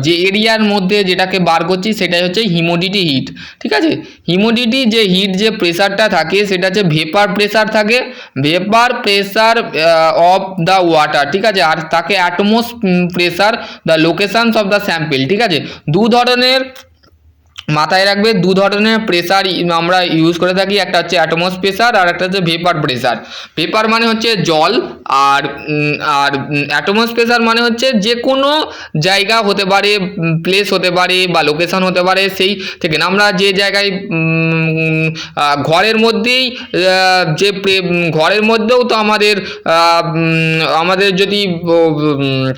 যে এরিয়ার মধ্যে যেটাকে বার করছি সেটাই হচ্ছে হিউমিডিটি হিট। ঠিক আছে, হিউমিডিটি যে হিট যে প্রেসারটা থাকে সেটা হচ্ছে ভেপার প্রেসার থাকে, vapour pressure of the water. ঠিক আছে, আর তাকে Atmos pressure the locations of the sample. ঠিক আছে, দু ধরনের মাথায় রাখবে দু ধরনের প্রেসার আমরা ইউজ করে থাকি, একটা হচ্ছে অ্যাটমস প্রেসার আর একটা হচ্ছে ভেপার প্রেসার। ভেপার মানে হচ্ছে জল আর আর অ্যাটমস প্রেসার মানে হচ্ছে যে কোনো জায়গা হতে পারে, প্লেস হতে পারে বা লোকেশন হতে পারে, সেই থেকে আমরা যে জায়গায় ঘরের মধ্যেই যে ঘরের মধ্যেও তো আমাদের যদি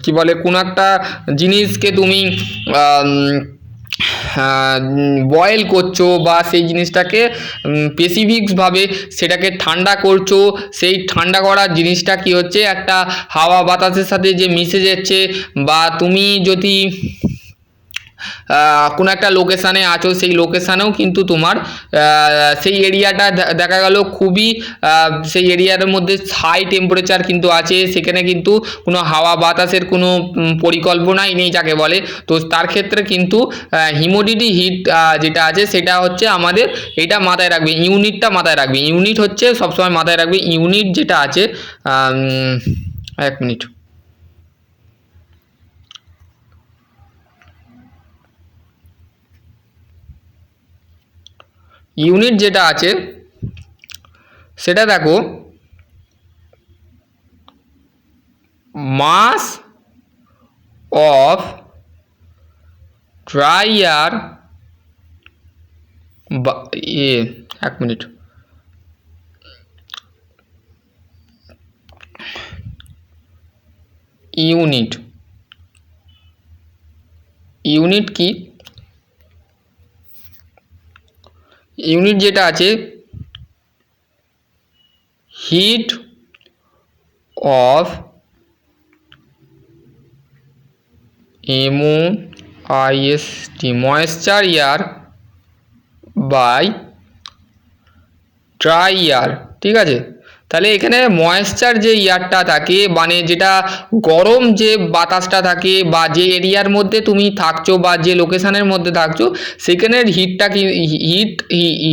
কি বলে কোনো একটা জিনিসকে তুমি বয়েল করছো বা সেই জিনিসটাকে স্পেসিফিকভাবে সেটাকে ঠান্ডা করছো, সেই ঠান্ডা করার জিনিসটা কি হচ্ছে একটা হাওয়া বাতাসের সাথে যে মিশে যাচ্ছে, বা তুমি যদি কোনো একটা লোকেশানে আছো সেই লোকেশানেও কিন্তু তোমার সেই এরিয়াটা দেখা গেল খুবই সেই এরিয়ার মধ্যে হাই টেম্পারেচার কিন্তু আছে, সেখানে কিন্তু কোনো হাওয়া বাতাসের কোনো পরিকল্পনাই নেই যাকে বলে, তো তার ক্ষেত্রে কিন্তু হিউমিডিটি হিট যেটা আছে সেটা হচ্ছে আমাদের এটা মাথায় রাখবে, ইউনিটটা মাথায় রাখবে, ইউনিট হচ্ছে সবসময় মাথায় রাখবে ইউনিট যেটা আছে 1 মিনিট ইউনিট যেটা আছে সেটা দেখো মাস অফ ড্রাই এয়ার বা 1 মিনিট ইউনিট কি ইউনিট যেটা আছে heat of MOIST moisture air by dry air, ঠিক আছে। তাহলে এখানে ময়েশ্চার যে ইয়ারটা থাকে মানে যেটা গরম যে বাতাসটা থাকে বা যে এরিয়ার মধ্যে তুমি থাকছো বা যে লোকেশনের মধ্যে থাকছো সেখানের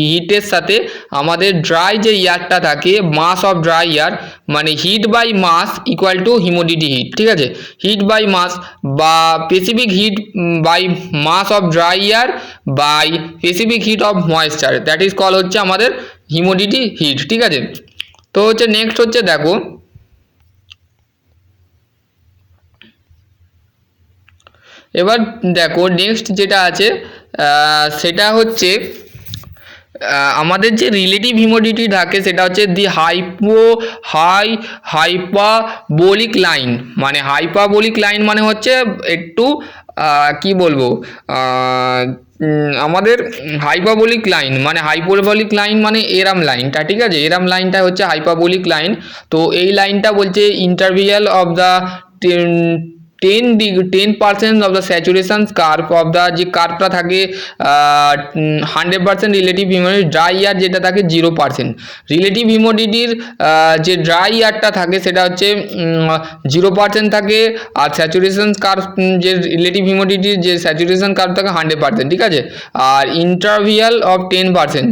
হিটের সাথে আমাদের ড্রাই যে ইয়ারটা থাকে মাস অফ ড্রাই ইয়ার মানে heat by mass equal to humidity heat, ঠিক আছে। হিট বাই মাস বা specific heat by mass of dry air by specific heat of moisture, that is call হচ্ছে আমাদের হিউমিডিটি হিট, ঠিক আছে। তো হচ্ছে নেক্সট হচ্ছে দেখো এবার দেখো নেক্সট যেটা আছে সেটা হচ্ছে আমাদের যে রিলেটিভ হিউমিডিটি থাকে সেটা হচ্ছে দি হাইপাবোলিক লাইন। মানে হাইপাবোলিক লাইন মানে হচ্ছে একটু কি বলবো আমাদের হাইপাবোলিক লাইন মানে এরাম লাইনটা, ঠিক আছে। এরাম লাইনটা হচ্ছে হাইপাবোলিক লাইন। তো এই লাইনটা বলছে interval of the 10% of the saturation curve of the যে কার্ভটা থাকে 100% রিলেটিভ হিউমিডিটি, ড্রাই ইয়ার যেটা থাকে 0%। রিলেটিভ হিউমিডিটির যে ড্রাই ইয়ারটা থাকে সেটা হচ্ছে 0% থাকে, আর স্যাচুরেশন কার্ভ যে রিলেটিভ হিউমিডিটির যে স্যাচুরেশন কার্ভ থাকে 100%, ঠিক আছে। আর ইন্টারভিয়াল অফ 10%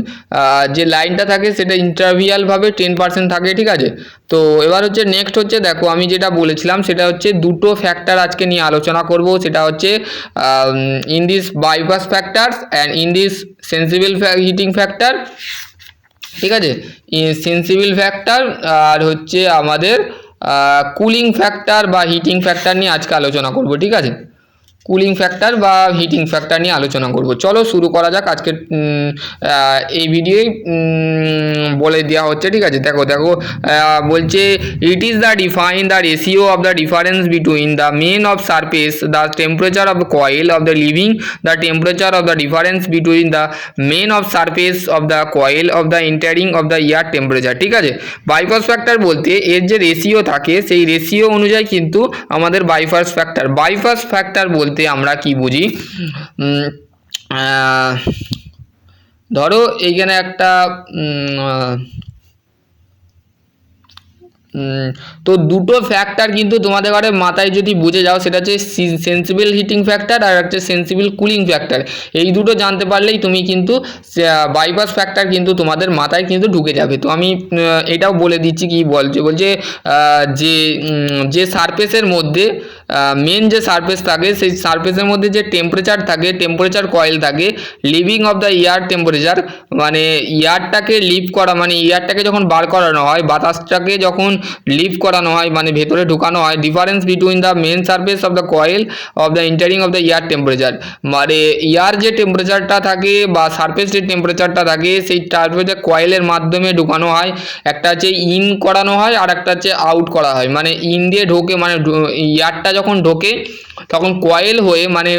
যে লাইনটা থাকে সেটা ইন্টারভিয়ালভাবে 10% থাকে, ঠিক আছে। তো এবার হচ্ছে নেক্সট হচ্ছে দেখো আমি যেটা বলেছিলাম সেটা হচ্ছে দুটো ফ্যাক্টর আজকে নিয়ে আলোচনা করব, সেটা হচ্ছে in this bypass factors and in this sensible heating factor, ঠিক আছে। সেন্সিবল ফ্যাক্টর আর হচ্ছে আমাদের কুলিং ফ্যাক্টর বা হিটিং ফ্যাক্টর নিয়ে আজকে আলোচনা করব, ঠিক আছে। কুলিং ফ্যাক্টর বা হিটিং ফ্যাক্টর নিয়ে আলোচনা করব। চলো শুরু করা যাক। আজকে এই ভিডিওই বলে দেওয়া হচ্ছে, ঠিক আছে। দেখো বলছে it is the define the ratio of the difference between the mean of surface the temperature of the coil of the leaving the temperature of the difference between the mean of surface of the coil of the entering of the air temperature, ঠিক আছে। Bypass factor বলতে এর যে ratio থাকে সেই ratio অনুযায়ী কিন্তু আমাদের বাইপাস ফ্যাক্টর বলতে আমরা কি বুঝি, ধরো এইখানে একটা তো দুটো ফ্যাক্টর কিন্তু তোমাদের ঘরে মাথায় যদি বুঝে যাও সেটা হচ্ছে সেন্সিবল হিটিং ফ্যাক্টর আর একটা সেন্সিবল কুলিং ফ্যাক্টর। এই দুটো জানতে পারলেই তুমি কিন্তু বাইপাস ফ্যাক্টর কিন্তু তোমাদের মাথায় কিন্তু ঢুকে যাবে। তো আমি এটাও বলে দিচ্ছি কি বলছে যে সারফেসের মধ্যে মেন যে সারফেস থাকে সেই সারফেসের মধ্যে যে টেম্পারেচার কয়েল থাকে living of the air temperature মানে এয়ারটাকে লিভ করা মানে এয়ারটাকে যখন বার করানো হয় বাতাসটাকে যখন লিভ করানো হয় মানে ভেতরে ঢুকানো হয় difference between the mean surface of the coil of the entering of the air temperature মানে এয়ার যে টেম্পারেচারটা থাকে বা সারফেস যে টেম্পারেচারটা থাকে সেই টেম্পারেচার কয়েলের মাধ্যমে ঢুকানো হয়। একটা হচ্ছে ইন করানো হয় আর একটা হচ্ছে আউট করা হয়। মানে ইন দিয়ে ঢোকে মানে এয়ারটা যখন ঢোকে তখন কয়েল হয়ে মানে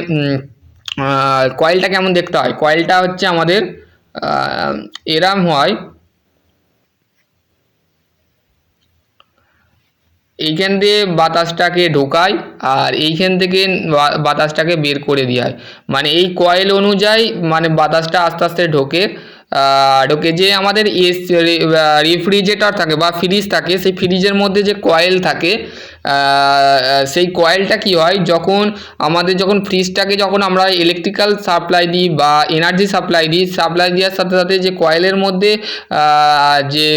কয়েলটা কেমন দেখতে হয়, কয়েলটা হচ্ছে আমাদের এরাম হয়, এইখান দিয়ে বাতাসটাকে ঢোকায় আর এইখান থেকে বাতাসটাকে বের করে দেওয়া হয়। মানে এই কয়েল অনুযায়ী মানে বাতাসটা আস্তে আস্তে ঢোকে যে আমাদের রেফ্রিজারেটর থাকে বা ফ্রিজ থাকে সেই ফ্রিজের মধ্যে যে কয়েল থাকে সেই কয়েলটা কি হয় যখন ফ্রিজটাকে যখন আমরা ইলেকট্রিক্যাল সাপ্লাই দিই বা এনার্জি সাপ্লাই দেওয়ার সাথে সাথে যে কয়েলের মধ্যে যে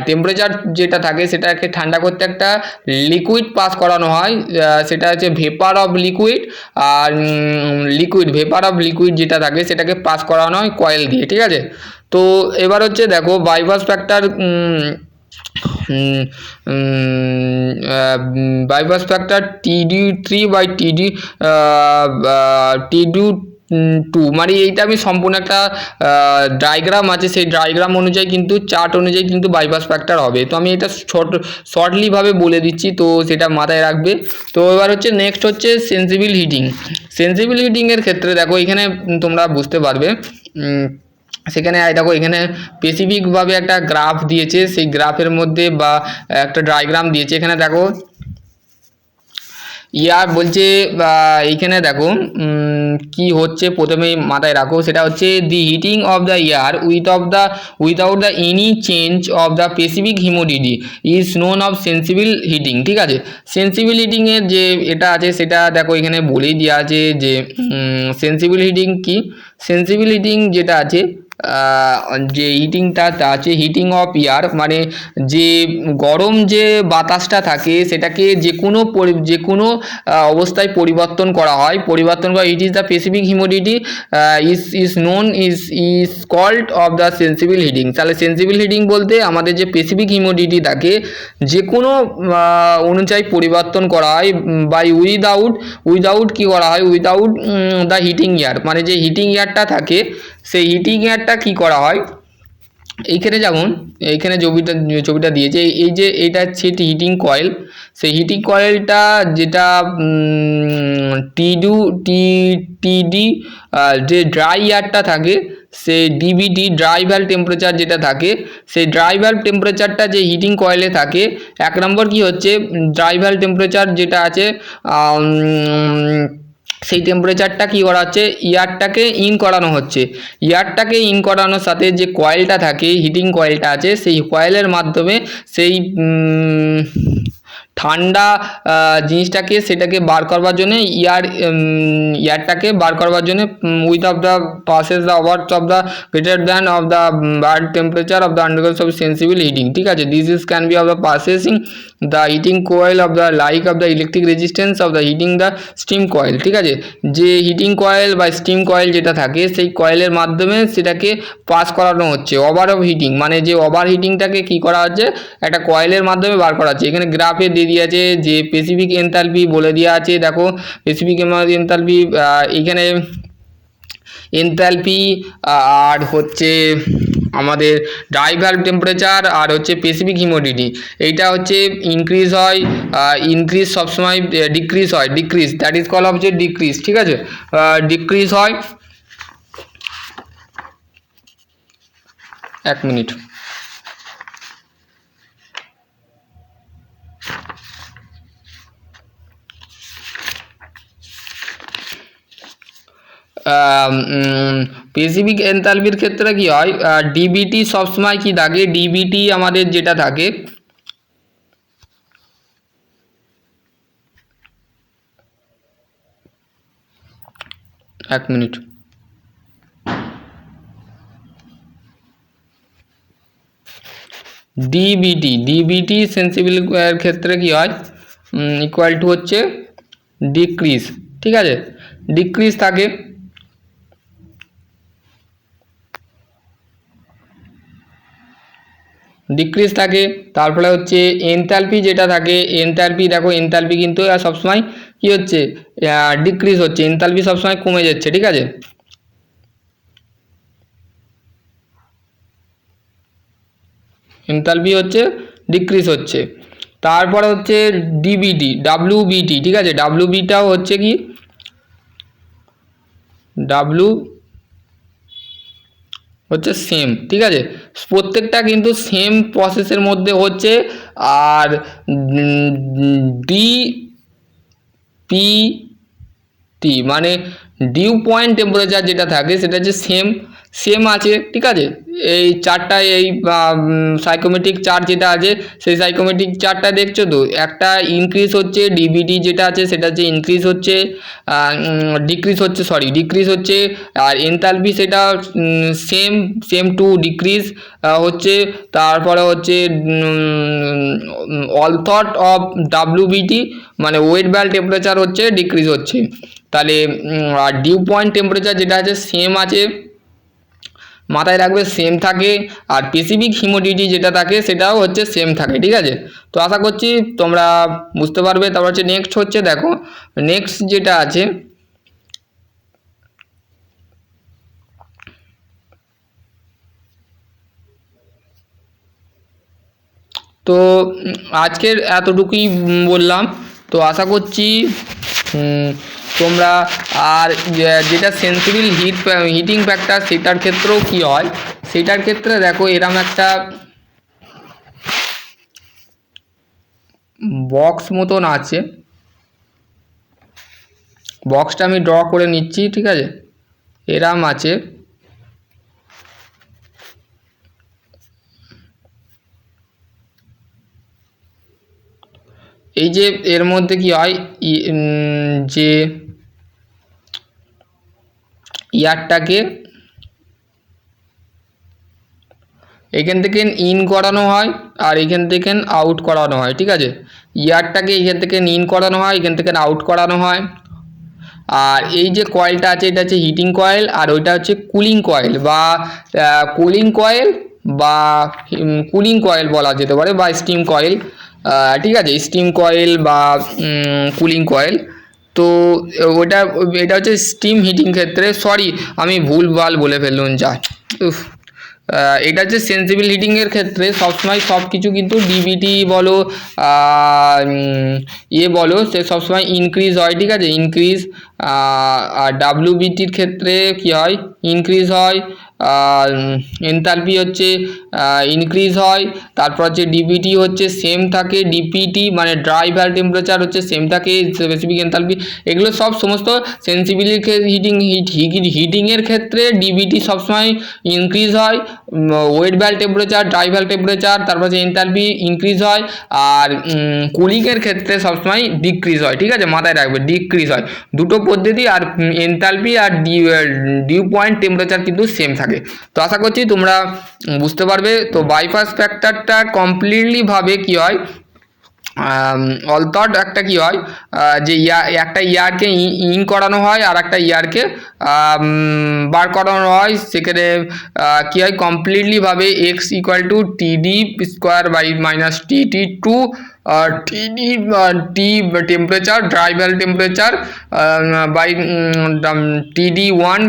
টেম্পারেচার যেটা থাকে সেটাকে ঠান্ডা করতে একটা লিকুইড পাস করানো হয়, সেটা হচ্ছে ভেপার অফ লিকুইড আর ভেপার অফ লিকুইড যেটা থাকে সেটাকে পাস করানো হয় কয়েল দিয়ে, ঠিক আছে। তো এবার হচ্ছে দেখো বাইপাস ফ্যাক্টর TD3/TD2 মানে এইটা আমি সম্পূর্ণ একটা ডায়াগ্রাম আছে সেই ডায়াগ্রাম অনুযায়ী কিন্তু চার্ট অনুযায়ী কিন্তু বাইপাস ফ্যাক্টর হবে। তো আমি এটা শর্টলিভাবে বলে দিচ্ছি তো সেটা মাথায় রাখবে। তো এবার হচ্ছে নেক্সট হচ্ছে সেন্সিবল হিটিংয়ের ক্ষেত্রে দেখো এখানে তোমরা বুঝতে পারবে সেখানে দেখো এখানে স্পেসিফিকভাবে একটা গ্রাফ দিয়েছে, সেই গ্রাফের মধ্যে বা একটা ডায়াগ্রাম দিয়েছে। এখানে দেখো ইয়ার বলছে এইখানে দেখো কি হচ্ছে প্রথমেই মাথায় রাখো, সেটা হচ্ছে the heating of the air without the any change of the specific humidity is known of sensible heating. ঠিক আছে, সেন্সিবল হিটিংয়ের যে এটা আছে সেটা দেখো এখানে বলেই দেওয়া আছে যে সেন্সিবল হিটিং কি। সেন্সিবল হিটিং যেটা আছে যে হিটিংটা আছে হিটিং অফ এয়ার, মানে যে গরম যে বাতাসটা থাকে সেটাকে যে কোনো অবস্থায় পরিবর্তন করা হয়, it is the specific humidity is known is called of the sensible heating. তাহলে সেন্সিবল হিটিং বলতে আমাদের যে স্পেসিফিক হিউমিডিটি থাকে যে কোনো অনুযায়ী পরিবর্তন করা হয় বাই উইদাউট কি করা হয়, উইদাউট দ্য হিটিং এয়ার, মানে যে হিটিং এয়ারটা থাকে সেই হিটিং এয়ারটা কি করা হয়। এইখানে যেমন এইখানে ছবিটা দিয়েছে, এই যে এটা হচ্ছে হিটিং কয়েল, সেই হিটিং কয়েলটা যেটা টিডি যে ড্রাই এয়ারটা থাকে, সেই ডিবিটি ড্রাই ভালভ টেম্পারেচার যেটা থাকে, সেই ড্রাই ভালভ টেম্পারেচারটা যে হিটিং কয়েলে থাকে। এক নম্বর কি হচ্ছে ড্রাই ভালভ টেম্পারেচার যেটা আছে সেই টেম্পারেচারটা কী করা হচ্ছে, এয়ারটাকে ইন করানো হচ্ছে। এয়ারটাকে ইন করানোর সাথে যে কয়েলটা থাকে, হিটিং কয়েলটা আছে, সেই কয়েলের মাধ্যমে সেই ঠান্ডা জিনিসটাকে সেটাকে বার করবার জন্য এয়ারটাকে বার করবার জন্য with of the passes the words of the greater than of the bird temperature of the undergoes of sensible heating. ঠিক আছে, this is can be of the passing the heating coil of the like of the electric resistance of the heating the steam coil. ঠিক আছে, যে heating coil বা steam coil যেটা থাকে সেই কয়েলের মাধ্যমে সেটাকে পাস করানো হচ্ছে। ওভার অফ হিটিং মানে যে ওভার হিটিংটাকে কী করা হচ্ছে একটা কয়েলের মাধ্যমে বার করা হচ্ছে। এখানে গ্রাফে দিয়ে দিয়েছে যে স্পেসিফিক এনথালপি বলে দেওয়া আছে, দেখো স্পেসিফিক এনথালপি এখানে এনথালপি আর হচ্ছে আমাদের ড্রাই ভালভ টেম্পারেচার আর হচ্ছে স্পেসিফিক হিউমিডিটি, এইটা হচ্ছে ইনক্রিজ হয়, ইনক্রিজ সবসময় ডিক্রিজ হয়, ডিক্রিজ দ্যাট ইজ কল হচ্ছে ডিক্রিজ। ঠিক আছে, ডিক্রিজ হয়। এক মিনিট, স্পেসিফিক এনথালপির ক্ষেত্রে কি হয়, ডিবিটি সবসময় কি থাকে, ডিবিটি আমাদের যেটা থাকে এক মিনিট, ডিবিটি সেন্সিবল এর ক্ষেত্রে কি হয় ইকুয়াল টু হচ্ছে ডিক্রিজ। ঠিক আছে, ডিক্রিজ থাকে। ডিক্রিজ থাকে। তারপরে হচ্ছে এনথালপি যেটা থাকে, এনথালপি দেখো এনথালপি কিন্তু সবসময় কি হচ্ছে ডিক্রিজ হচ্ছে, এনথালপি সবসময় কমে যাচ্ছে। ঠিক আছে, এনথালপি হচ্ছে ডিক্রিজ হচ্ছে। তারপরে হচ্ছে ডাব্লিউবিটি। ঠিক আছে, ডাব্লিউবিটাও হচ্ছে কি ডাব্লিউ হচ্ছে সেম। ঠিক আছে, প্রত্যেকটা কিন্তু সেম প্রসেসের মধ্যে হচ্ছে। আর ডিপিটি মানে ডিউ পয়েন্ট টেম্পারেচার যেটা থাকে সেটা হচ্ছে সেম আছে। ঠিক আছে, এই চারটা এই সাইকোমেট্রিক চার্ট যেটা আছে সেই সাইকোমেট্রিক চার্টটা দেখছো তো, একটা ইনক্রিজ হচ্ছে, ডিবিটি যেটা আছে সেটা হচ্ছে ইনক্রিজ হচ্ছে, ডিক্রিজ হচ্ছে। আর এনথালপি সেটা সেম টু ডিক্রিজ হচ্ছে। তারপরে হচ্ছে অল থট অফ ডাব্লিউবিটি মানে ওয়েট ব্যাল টেম্পারেচার হচ্ছে ডিক্রিজ হচ্ছে। তাহলে ডিউ পয়েন্ট টেম্পারেচার যেটা আছে সেম আছে, মাথায় রাখবে সেম থাকে। আর স্পেসিফিক হিউমিডিটি যেটা থাকে সেটাও হচ্ছে সেম থাকে। ঠিক আছে, তো আশা করছি তোমরা বুঝতে পারবে। তারপর হচ্ছে নেক্সট হচ্ছে দেখো নেক্সট যেটা আছে তো আজকের এতটুকুই বললাম। তো আশা করছি তোমরা আর যেটা সেন্সিবল হিটিং ফ্যাক্টর সেটার ক্ষেত্রেও কি হয়, সেটার ক্ষেত্রে দেখো এরম একটা বক্স মতন আছে, বক্সটা আমি ড্র করে নিচ্ছি, ঠিক আছে। এরম আছে, এই যে এর মধ্যে কি হয়, যে ইয়ারটাকে এখান থেকে ইন করানো হয় আর এখান থেকে আউট করানো হয়, ঠিক আছে। ইয়ারটাকে এখান থেকে ইন করানো হয়, এখান থেকে আউট করানো হয়। আর এই যে কয়েলটা আছে এটা হচ্ছে হিটিং কয়েল, আর ওইটা হচ্ছে কুলিং কয়েল বা কুলিং কয়েল বা কুলিং কয়েল বলা যেতে পারে, বা স্টিম কয়েল, ঠিক আছে, স্টিম কয়েল বা কুলিং কয়েল। তো ওটা এটা হচ্ছে স্টিম হিটিং ক্ষেত্রে, সরি আমি ভুলভাল বলে ফেললাম, যা উফ। এটা হচ্ছে সেন্সিবল হিটিংয়ের ক্ষেত্রে সবসময় সব কিছু কিন্তু ডিবিটি বলো বলো, সে সবসময় ইনক্রিজ হয়, ঠিক আছে, ইনক্রিজ। আর ডাব্লিউবিটির ক্ষেত্রে কি হয়, ইনক্রিজ হয়। আর এনথালপি হচ্ছে ইনক্রিজ হয়। তারপর হচ্ছে ডিবিটি হচ্ছে সেম থাকে, ডিপিটি মানে ড্রাই ভাল্ভ টেম্পারেচার হচ্ছে সেম থাকে, স্পেসিফিক এনথালপি। এগুলো সব সমস্ত সেন্সিবল হিটিংয়ের ক্ষেত্রে ডিবিটি সবসময় ইনক্রিজ হয়, ওয়েট ভাল্ভ টেম্পারেচার, ড্রাই ভাল্ভ টেম্পারেচার, তারপর হচ্ছে এনথালপি ইনক্রিজ হয়। আর কুলিংয়ের ক্ষেত্রে সবসময় ডিক্রিজ হয়, ঠিক আছে, মাথায় রাখবে ডিক্রিজ হয়। দুটো পদ্ধতি, আর এনথালপি আর ডিউ পয়েন্ট টেম্পারেচার কিন্তু সেম থাকে। তো আশা করছি তোমরা বুঝতে পারবে। তো বাইপাস ফ্যাক্টরটা কমপ্লিটলি ভাবে কি হয়, অলথট একটা কি হয়, যে একটা ইয়ারকে ইন করানো হয় আর একটা ইয়ারকে বার করানো হয়, সেখানে কি হয় কমপ্লিটলি ভাবে X equal to TD square by minus T two TD T temperature, dry ভাল্ভ temperature by TD one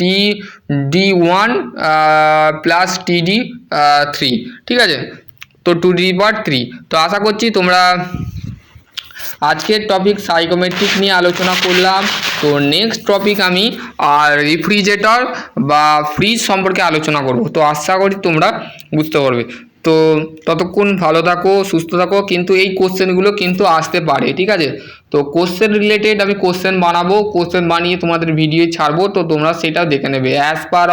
TD one plus TD three, ঠিক আছে। তো 2^3। তো আশা করছি তোমরা, আজকের টপিক সাইকোমেট্রিক নিয়ে আলোচনা করলাম। তো নেক্সট টপিক আমি রেফ্রিজারেটর বা ফ্রিজ সম্পর্কে আলোচনা করব। তো আশা করি তোমরা বুঝতে পারবে। তো ততক্ষণ ভালো থাকো, সুস্থ থাকো। কিন্তু এই কোশ্চেনগুলো কিন্তু আসতে পারে, ঠিক আছে। তো কোশ্চেন রিলেটেড আমি কোশ্চেন বানাবো, কোশ্চেন বানিয়ে তোমাদের ভিডিও ছাড়বো, তো তোমরা সেটাও দেখে নেবে as per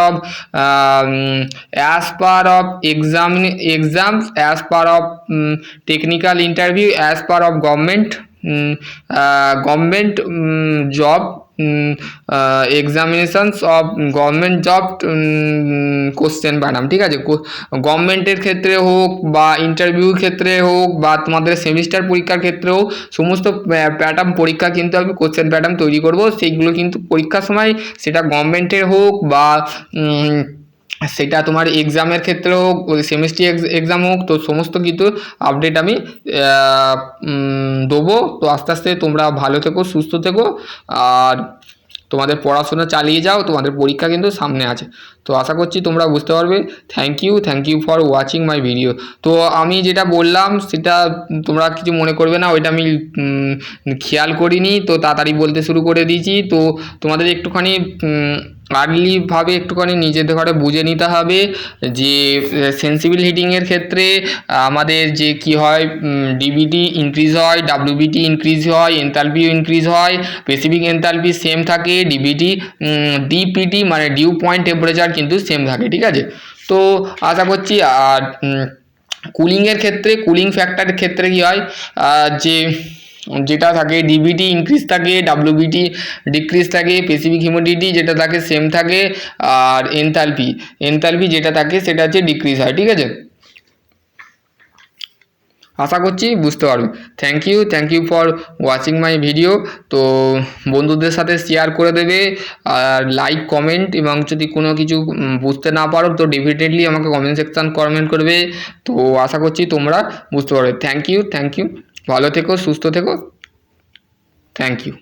of exams, as per of technical interview, as per of government job examinations of government job question বানাম, ঠিক আছে। গভর্নমেন্টের ক্ষেত্রে হোক বা ইন্টারভিউর ক্ষেত্রে হোক বা তোমাদের সেমিস্টার পরীক্ষার ক্ষেত্রে হোক, সমস্ত প্যাটার্ন পরীক্ষা কিন্তু আমি কোশ্চেন প্যাটার্ন তৈরি করব। সেইগুলো কিন্তু পরীক্ষার সময় সেটা গভর্নমেন্টের হোক বা সেটা তোমার এক্সামের ক্ষেত্রে হোক, সেমিস্টার এক্সাম হোক, তো সমস্ত কিছু আপডেট আমি দেবো। তো আস্তে আস্তে তোমরা ভালো থেকো, সুস্থ থেকো, আর তোমাদের পড়াশোনা চালিয়ে যাও। তোমাদের পরীক্ষা কিন্তু সামনে আছে। তো আশা করছি তোমরা বুঝতে পারবে। Thank you for watching my video. তো আমি যেটা বললাম সেটা তোমরা কিছু মনে করবে না, ওইটা আমি খেয়াল করিনি, তো তাড়াতাড়ি বলতে শুরু করে দিয়েছি। তো তোমাদের একটুখানি আর্লিভাবে একটুখানি নিজেদের ঘরে বুঝে নিতে হবে যে সেন্সিবল হিটিংয়ের ক্ষেত্রে আমাদের যে কি হয়, ডিবিটি ইনক্রিজ হয়, ডাব্লিউবিটি ইনক্রিজ হয়, এনথালপিও ইনক্রিজ হয়, স্পেসিফিক এনথালপি সেম থাকে, ডিপিটি মানে ডিউ পয়েন্ট টেম্পারেচার কিন্তু সেম থাকে, ঠিক আছে। তো আশা করছি। আর কুলিংয়ের ক্ষেত্রে, কুলিং ফ্যাক্টরের ক্ষেত্রে কি হয়, যেটা থাকে ডিবিটি ইনক্রিজ থাকে, ডাব্লিউবিটি ডিক্রিজ থাকে, স্পেসিফিক হিউমিডিটি যেটা থাকে সেম থাকে, আর এনথালপি যেটা থাকে সেটা হচ্ছে ডিক্রিজ হয়, ঠিক আছে। আশা করছি বুঝতে পারবে। Thank you for watching my video. তো বন্ধুদের সাথে শেয়ার করে দেবে, আর লাইক কমেন্ট, এবং যদি কোনো কিছু বুঝতে না পারো তো ডেফিনেটলি আমাকে কমেন্ট সেকশান কমেন্ট করবে। তো আশা করছি তোমরা বুঝতে পারবে। থ্যাংক ইউ, ভালো থেকো, সুস্থ থেকো। Thank you.